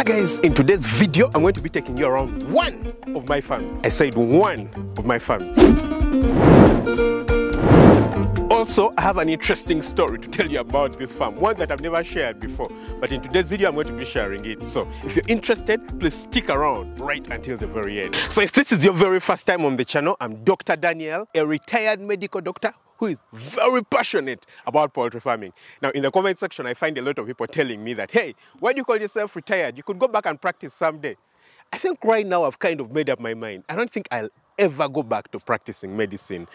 Hi guys, in today's video I'm going to be taking you around one of my farms. I said one of my farms. Also, I have an interesting story to tell you about this farm, one that I've never shared before, but in today's video I'm going to be sharing it. So if you're interested, please stick around right until the very end. So if this is your very first time on the channel, I'm Dr. Daniel, a retired medical doctor who is very passionate about poultry farming. Now, in the comment section, I find a lot of people telling me that, hey, why do you call yourself retired? You could go back and practice someday. I think right now I've kind of made up my mind. I don't think I'll ever go back to practicing medicine.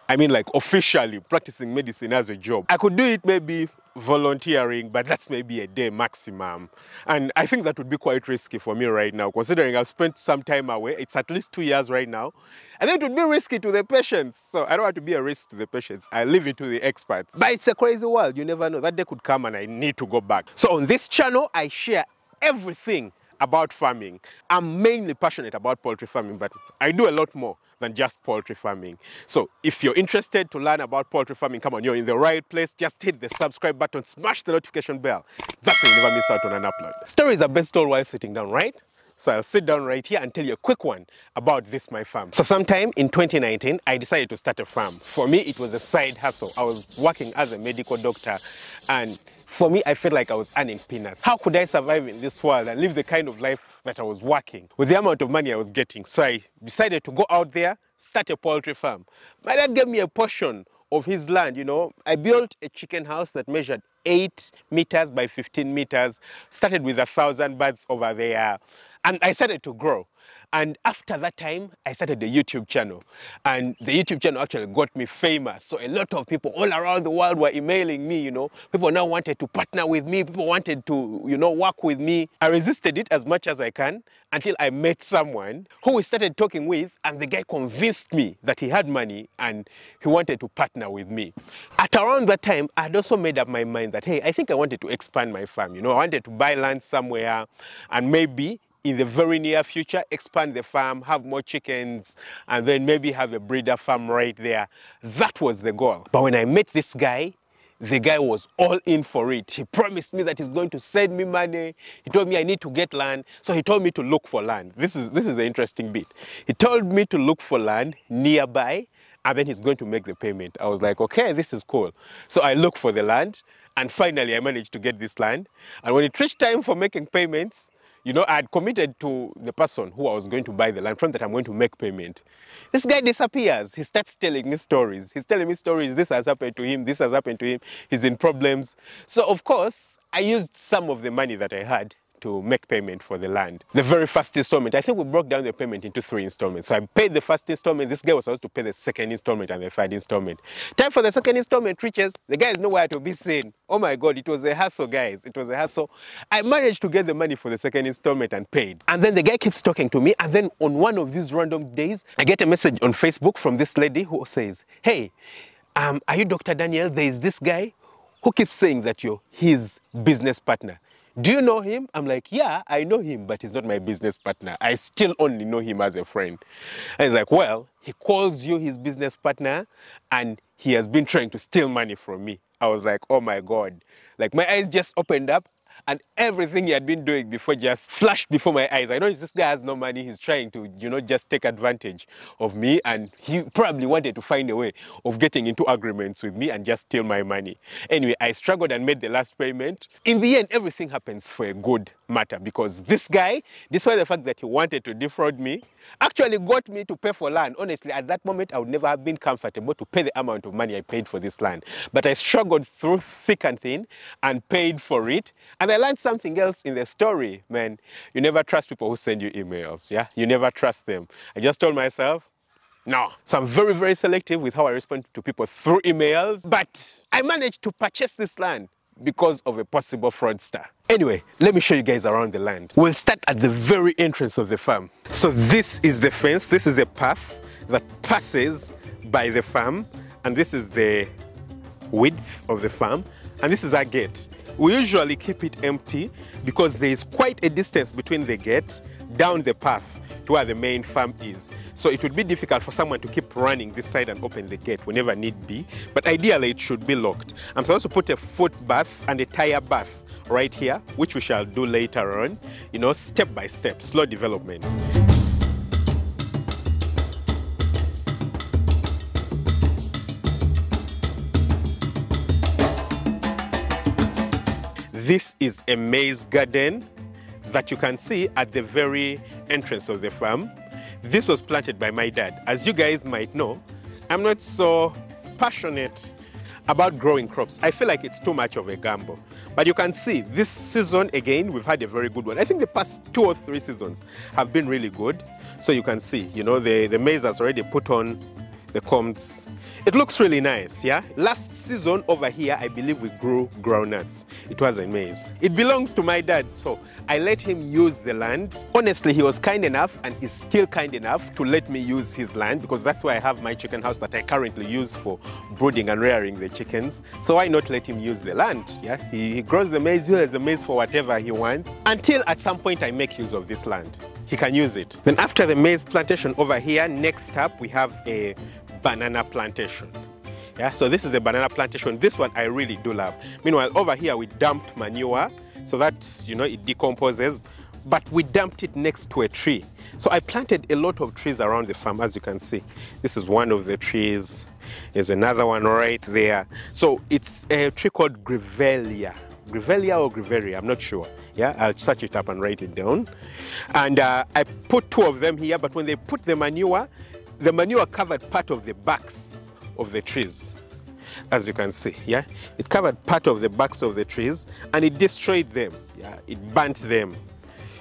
I mean, like officially practicing medicine as a job. I could do it maybe volunteering, but that's maybe a day maximum. And I think that would be quite risky for me right now, considering I've spent some time away. It's at least 2 years right now. I think it would be risky to the patients. So I don't want to be a risk to the patients. I leave it to the experts. But it's a crazy world. You never know. That day could come and I need to go back. So on this channel, I share everything about farming. I'm mainly passionate about poultry farming, but I do a lot more than just poultry farming. So if you're interested to learn about poultry farming, come on, you're in the right place. Just hit the subscribe button, smash the notification bell. That way you never miss out on an upload. Stories are best told while sitting down, right? So I'll sit down right here and tell you a quick one about this, my farm. So sometime in 2019, I decided to start a farm. For me, it was a side hustle. I was working as a medical doctor, and for me, I felt like I was earning peanuts. How could I survive in this world and live the kind of life that I was working with the amount of money I was getting? So I decided to go out there, start a poultry farm. My dad gave me a portion of his land, you know. I built a chicken house that measured 8 meters by 15 meters, started with 1,000 birds over there, and I started to grow. And after that time, I started the YouTube channel. And the YouTube channel actually got me famous. So a lot of people all around the world were emailing me, you know. People now wanted to partner with me. People wanted to, you know, work with me. I resisted it as much as I can until I met someone who we started talking with, and the guy convinced me that he had money and he wanted to partner with me. At around that time, I had also made up my mind that, hey, I think I wanted to expand my farm. You know, I wanted to buy land somewhere and maybe in the very near future, expand the farm, have more chickens, and then maybe have a breeder farm right there. That was the goal. But when I met this guy, the guy was all in for it. He promised me that he's going to send me money. He told me I need to get land. So he told me to look for land. This is the interesting bit. He told me to look for land nearby, and then he's going to make the payment. I was like, okay, this is cool. So I looked for the land, and finally I managed to get this land. And when it reached time for making payments, you know, I had committed to the person who I was going to buy the land from, that I'm going to make payment. This guy disappears. He starts telling me stories. He's telling me stories. This has happened to him. This has happened to him. He's in problems. So, of course, I used some of the money that I had to make payment for the land. The very first installment, I think we broke down the payment into 3 installments. So I paid the first installment. This guy was supposed to pay the second installment and the third installment. Time for the second installment reaches. The guy is nowhere to be seen. Oh my God, it was a hassle, guys. It was a hassle. I managed to get the money for the second installment and paid. And then the guy keeps talking to me. And then on one of these random days, I get a message on Facebook from this lady who says, hey, are you Dr. Daniel? There is this guy who keeps saying that you're his business partner. Do you know him? I'm like, yeah, I know him, but he's not my business partner. I still only know him as a friend. And he's like, well, he calls you his business partner and he has been trying to steal money from me. I was like, oh my God. Like my eyes just opened up and everything he had been doing before just flashed before my eyes. I noticed this guy has no money. He's trying to, you know, just take advantage of me. And he probably wanted to find a way of getting into agreements with me and just steal my money. Anyway, I struggled and made the last payment. In the end, everything happens for a good matter, because this guy, despite the fact that he wanted to defraud me, actually got me to pay for land. Honestly, at that moment, I would never have been comfortable to pay the amount of money I paid for this land. But I struggled through thick and thin and paid for it. And I learned something else in the story, man. You never trust people who send you emails, yeah? You never trust them. I just told myself, no. So I'm very, very selective with how I respond to people through emails. But I managed to purchase this land because of a possible fraudster. Anyway, let me show you guys around the land. We'll start at the very entrance of the farm. So this is the fence. This is a path that passes by the farm. And this is the width of the farm. And this is our gate. We usually keep it empty because there is quite a distance between the gate down the path to where the main farm is. So it would be difficult for someone to keep running this side and open the gate whenever need be. But ideally, it should be locked. I'm supposed to put a foot bath and a tire bath right here, which we shall do later on, you know, step by step, slow development. This is a maize garden that you can see at the very entrance of the farm. This was planted by my dad. As you guys might know, I'm not so passionate about growing crops. I feel like it's too much of a gamble. But you can see this season, again, we've had a very good one. I think the past 2 or 3 seasons have been really good. So you can see, you know, the maize has already put on the combs. It looks really nice, yeah? Last season over here, I believe we grew groundnuts. It wasn't maize. It belongs to my dad, so I let him use the land. Honestly, he was kind enough and is still kind enough to let me use his land because that's where I have my chicken house that I currently use for brooding and rearing the chickens. So why not let him use the land, yeah? He grows the maize, he uses the maize for whatever he wants until at some point I make use of this land. He can use it. Then after the maize plantation over here, next up we have a banana plantation. Yeah, so this is a banana plantation. This one I really do love. Meanwhile, over here we dumped manure so that, you know, it decomposes, but we dumped it next to a tree. So I planted a lot of trees around the farm, as you can see. This is one of the trees. There's another one right there. So it's a tree called Grevillea. Grevillea or Grevillea, I'm not sure. Yeah, I'll search it up and write it down. And I put 2 of them here, but when they put the manure covered part of the backs of the trees, as you can see. Yeah, it covered part of the backs of the trees and it destroyed them. Yeah, it burnt them.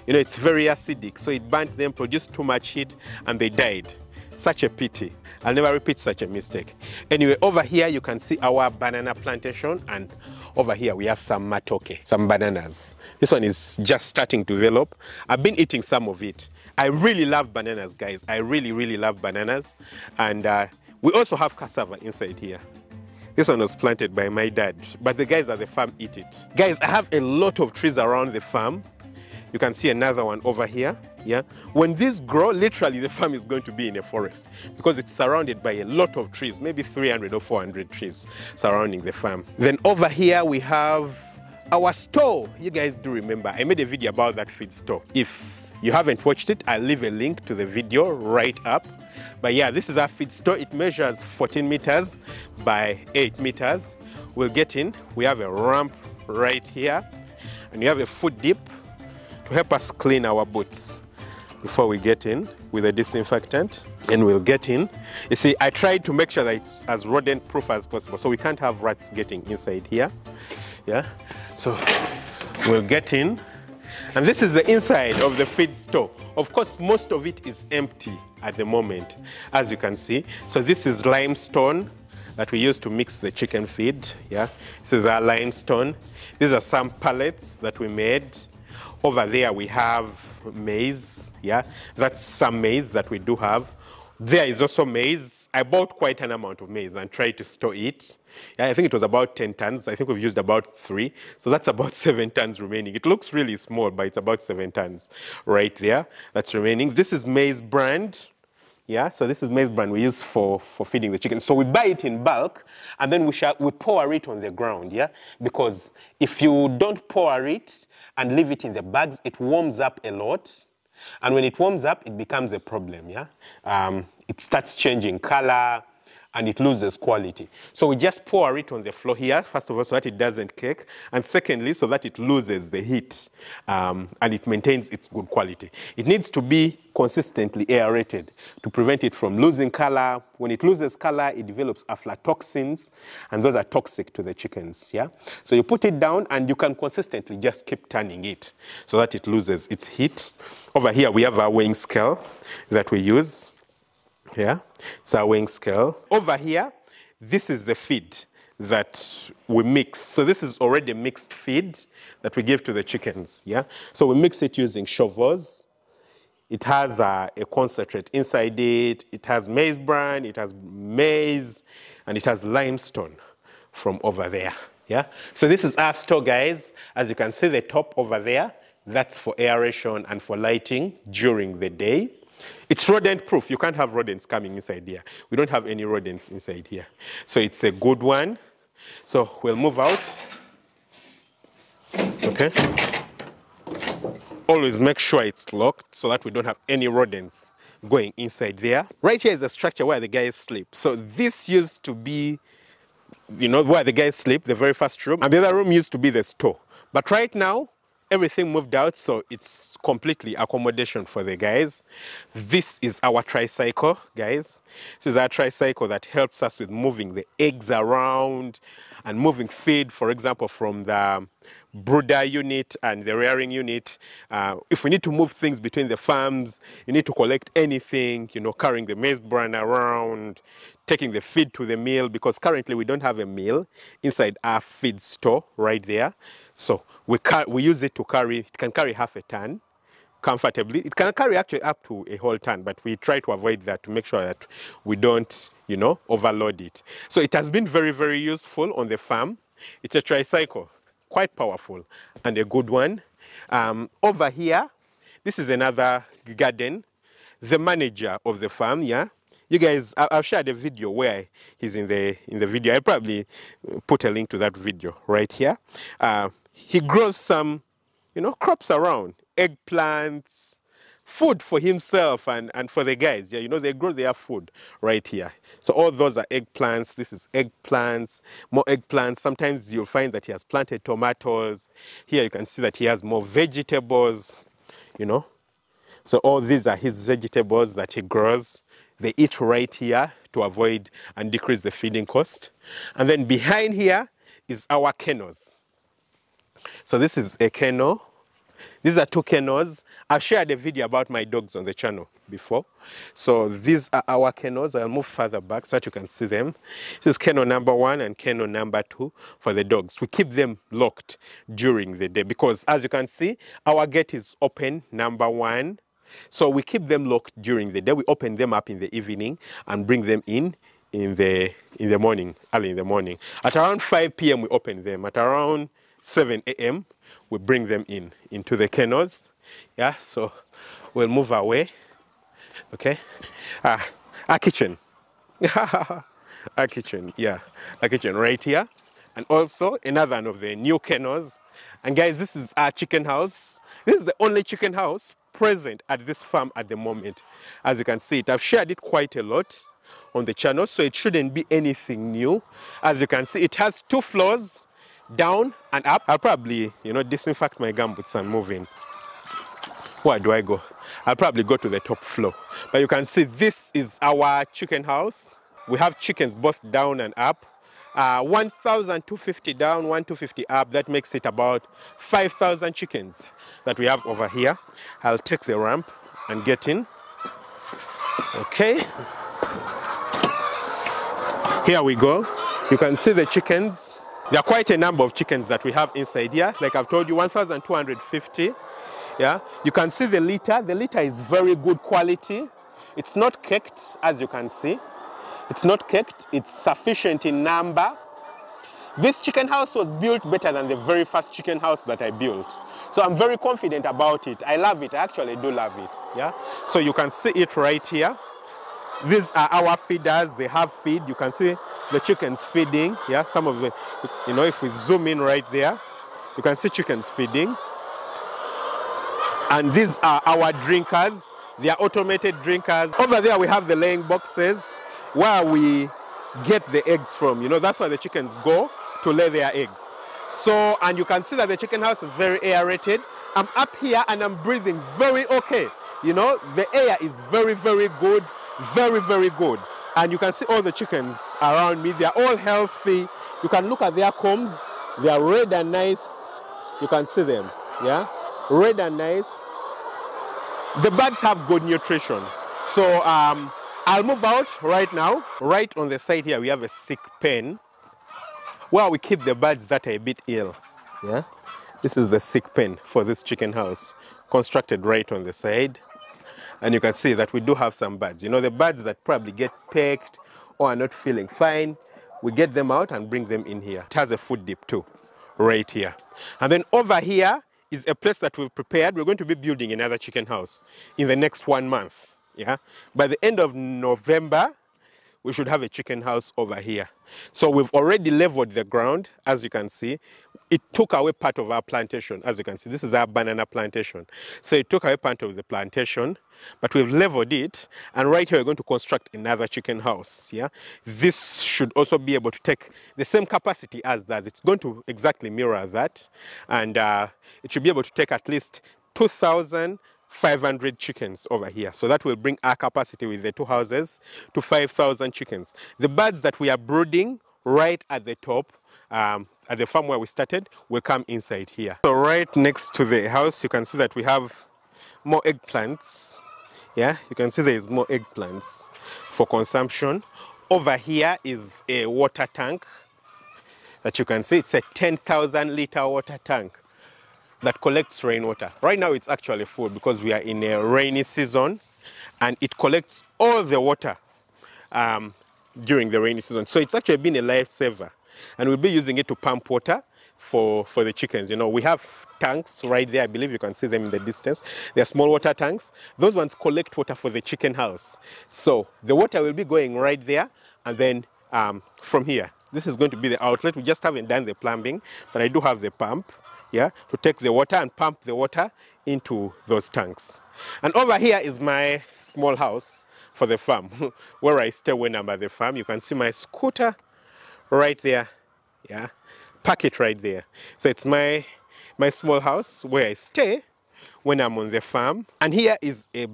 You know, it's very acidic, so it burnt them, produced too much heat, and they died. Such a pity. I'll never repeat such a mistake. Anyway, over here you can see our banana plantation, and over here we have some matoke, some bananas. This one is just starting to develop. I've been eating some of it. I really love bananas, guys. I really, really love bananas. And we also have cassava inside here. This one was planted by my dad, but the guys at the farm eat it. Guys, I have a lot of trees around the farm. You can see another one over here. Yeah. When these grow, literally the farm is going to be in a forest because it's surrounded by a lot of trees, maybe 300 or 400 trees surrounding the farm. Then over here we have our store. You guys do remember, I made a video about that feed store. If you haven't watched it, I'll leave a link to the video right up. But yeah, this is our feed store. It measures 14 meters by 8 meters. We'll get in. We have a ramp right here, and you have a foot dip to help us clean our boots before we get in with a disinfectant, and we'll get in. You see, I tried to make sure that it's as rodent proof as possible, so we can't have rats getting inside here. Yeah, so we'll get in. And this is the inside of the feed store. Of course, most of it is empty at the moment, as you can see. So this is limestone that we use to mix the chicken feed. Yeah, this is our limestone. These are some pallets that we made. Over there we have maize. Yeah, that's some maize that we do have. There is also maize. I bought quite an amount of maize and tried to store it. Yeah, I think it was about 10 tons. I think we've used about 3. So that's about 7 tons remaining. It looks really small, but it's about 7 tons right there that's remaining. This is maize bran. Yeah, so this is maize bran we use for feeding the chickens. So we buy it in bulk, and then we pour it on the ground, yeah? Because if you don't pour it and leave it in the bags, it warms up a lot. And when it warms up, it becomes a problem, yeah? It starts changing color, and it loses quality. So we just pour it on the floor here, first of all, so that it doesn't cake, and secondly, so that it loses the heat, and it maintains its good quality. It needs to be consistently aerated to prevent it from losing color. When it loses color, it develops aflatoxins, and those are toxic to the chickens, yeah? So you put it down, and you can consistently just keep turning it so that it loses its heat. Over here, we have our weighing scale that we use. Yeah, it's our weighing scale. Over here, this is the feed that we mix. So this is already mixed feed that we give to the chickens, yeah? So we mix it using shovels. It has a concentrate inside it. It has maize bran, it has maize, and it has limestone from over there, yeah? So this is our store, guys. As you can see, the top over there, that's for aeration and for lighting during the day. It's rodent proof. You can't have rodents coming inside here. We don't have any rodents inside here. So it's a good one. So we'll move out. Okay. Always make sure it's locked so that we don't have any rodents going inside there. Right here is the structure where the guys sleep. So this used to be, you know, where the guys sleep, the very first room, and the other room used to be the store. But right now, everything moved out, so it's completely accommodation for the guys. This is our tricycle, guys. This is our tricycle that helps us with moving the eggs around and moving feed, for example, from the brooder unit and the rearing unit. If we need to move things between the farms, you need to collect anything, you know, carrying the maize bran around, taking the feed to the mill, because currently we don't have a mill inside our feed store right there. So we use it to carry, it can carry half a ton comfortably. It can carry actually up to a whole ton, but we try to avoid that to make sure that we don't, you know, overload it. So it has been very, very useful on the farm. It's a tricycle, quite powerful and a good one. Over here, this is another garden. The manager of the farm, yeah. You guys, I've shared a video where he's in the video. I probably put a link to that video right here. He grows some, you know, crops around, eggplants, food for himself and for the guys. Yeah, you know, they grow their food right here. So all those are eggplants. This is eggplants, more eggplants. Sometimes you'll find that he has planted tomatoes. Here you can see that he has more vegetables, you know. So all these are his vegetables that he grows. They eat right here to avoid and decrease the feeding cost. And then behind here is our kennels. So this is a kennel. These are two kennels. I've shared a video about my dogs on the channel before. So these are our kennels. I'll move further back so that you can see them. This is kennel number 1 and kennel number 2 for the dogs. We keep them locked during the day because, as you can see, our gate is open, number 1. So we keep them locked during the day. We open them up in the evening and bring them in the morning, early in the morning. At around 5 p.m. we open them. At around 7 a.m. we bring them into the kennels. Yeah, so we'll move away. Okay. Our kitchen. Our kitchen, yeah. Our kitchen right here. And also another one of the new kennels. And guys, this is our chicken house. This is the only chicken house present at this farm at the moment. As you can see it, I've shared it quite a lot on the channel, so it shouldn't be anything new. As you can see, it has 2 floors, down and up. I'll probably, you know, disinfect my gumboots and move in. Where do I go? I'll probably go to the top floor. But you can see this is our chicken house. We have chickens both down and up. 1,250 down, 1,250 up. That makes it about 5,000 chickens that we have over here. I'll take the ramp and get in. Okay. Here we go. You can see the chickens. There are quite a number of chickens that we have inside here. Like I've told you, 1,250. Yeah. You can see the litter. The litter is very good quality. It's not caked, as you can see. It's not caked. It's sufficient in number. This chicken house was built better than the very first chicken house that I built. So I'm very confident about it. I love it. I actually do love it. Yeah. So you can see it right here. These are our feeders. They have feed. You can see the chickens feeding. Yeah. Some of the, you know, if we zoom in right there, you can see chickens feeding. And these are our drinkers. They are automated drinkers. Over there we have the laying boxes where we get the eggs from. You know, that's where the chickens go to lay their eggs. So, and you can see that the chicken house is very aerated. I'm up here and I'm breathing very okay. You know, the air is very, very good. Very, very good. And you can see all the chickens around me. They are all healthy. You can look at their combs. They are red and nice. You can see them. Yeah, red and nice. The birds have good nutrition. So I'll move out right now. Right on the side here, we have a sick pen where we keep the birds that are a bit ill. Yeah, this is the sick pen for this chicken house, constructed right on the side. And you can see that we do have some birds. You know, the birds that probably get pecked or are not feeling fine, we get them out and bring them in here. It has a food dip too, right here. And then over here is a place that we've prepared. We're going to be building another chicken house in the next 1 month. Yeah. By the end of November, we should have a chicken house over here. So we've already leveled the ground, as you can see. it took away part of our plantation. As you can see, this is our banana plantation. So it took away part of the plantation, but we've leveled it, and right here we're going to construct another chicken house. Yeah, this should also be able to take the same capacity as that. It's going to exactly mirror that, and it should be able to take at least 2,500 chickens over here. So that will bring our capacity with the two houses to 5,000 chickens. The birds that we are brooding right at the top, at the farm where we started, will come inside here. So right next to the house, you can see that we have more eggplants. Yeah, you can see there is more eggplants for consumption. Over here is a water tank that you can see. It's a 10,000 liter water tank that collects rainwater. Right now it's actually full because we are in a rainy season, and it collects all the water during the rainy season. So it's actually been a lifesaver, and we'll be using it to pump water for the chickens. You know, we have tanks right there. I believe you can see them in the distance. They're small water tanks. Those ones collect water for the chicken house. So the water will be going right there, and then from here, this is going to be the outlet. We just haven't done the plumbing, but I do have the pump, yeah, to take the water and pump the water into those tanks. And over here is my small house for the farm, where I stay when I'm at the farm. You can see my scooter right there, yeah, park it right there. So it's my small house where I stay when I'm on the farm. And here is a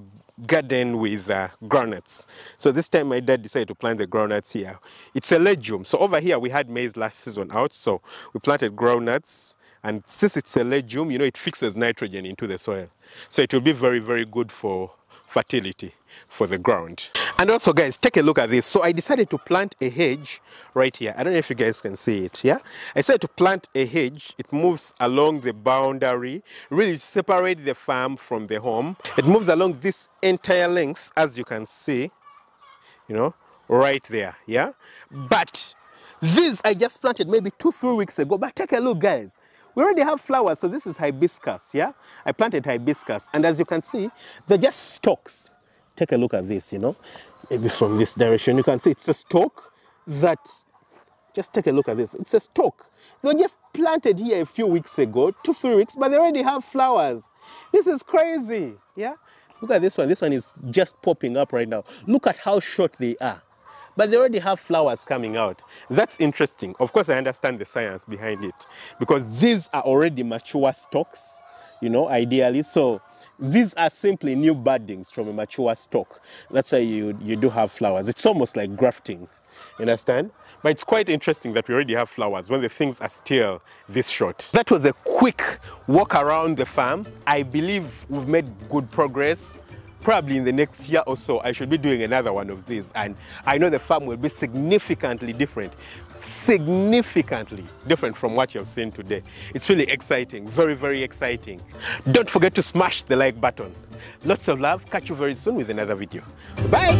garden with groundnuts. So this time my dad decided to plant the groundnuts here. It's a legume. So over here we had maize last season out, so we planted groundnuts. And since it's a legume, you know, it fixes nitrogen into the soil. So it will be very, very good for fertility for the ground. And also, guys, take a look at this. So I decided to plant a hedge right here. I don't know if you guys can see it, yeah? I decided to plant a hedge. It moves along the boundary, really separate the farm from the home. It moves along this entire length, as you can see, you know, right there, yeah? But this I just planted maybe 2-3 weeks ago. But take a look, guys. We already have flowers. So this is hibiscus, yeah? I planted hibiscus, and as you can see, they're just stalks. Take a look at this, you know, maybe from this direction. You can see it's a stalk that, just take a look at this. It's a stalk. They were just planted here a few weeks ago, 2-3 weeks, but they already have flowers. This is crazy, yeah? Look at this one. This one is just popping up right now. Look at how short they are. But they already have flowers coming out. That's interesting. Of course, I understand the science behind it, because these are already mature stalks, you know, ideally. So these are simply new buddings from a mature stalk. That's why you do have flowers. It's almost like grafting, you understand? But it's quite interesting that we already have flowers when the things are still this short. That was a quick walk around the farm. I believe we've made good progress. Probably in the next year or so, I should be doing another one of these, and I know the farm will be significantly different from what you've seen today. It's really exciting, very, very exciting. Don't forget to smash the like button. Lots of love. Catch you very soon with another video. Bye.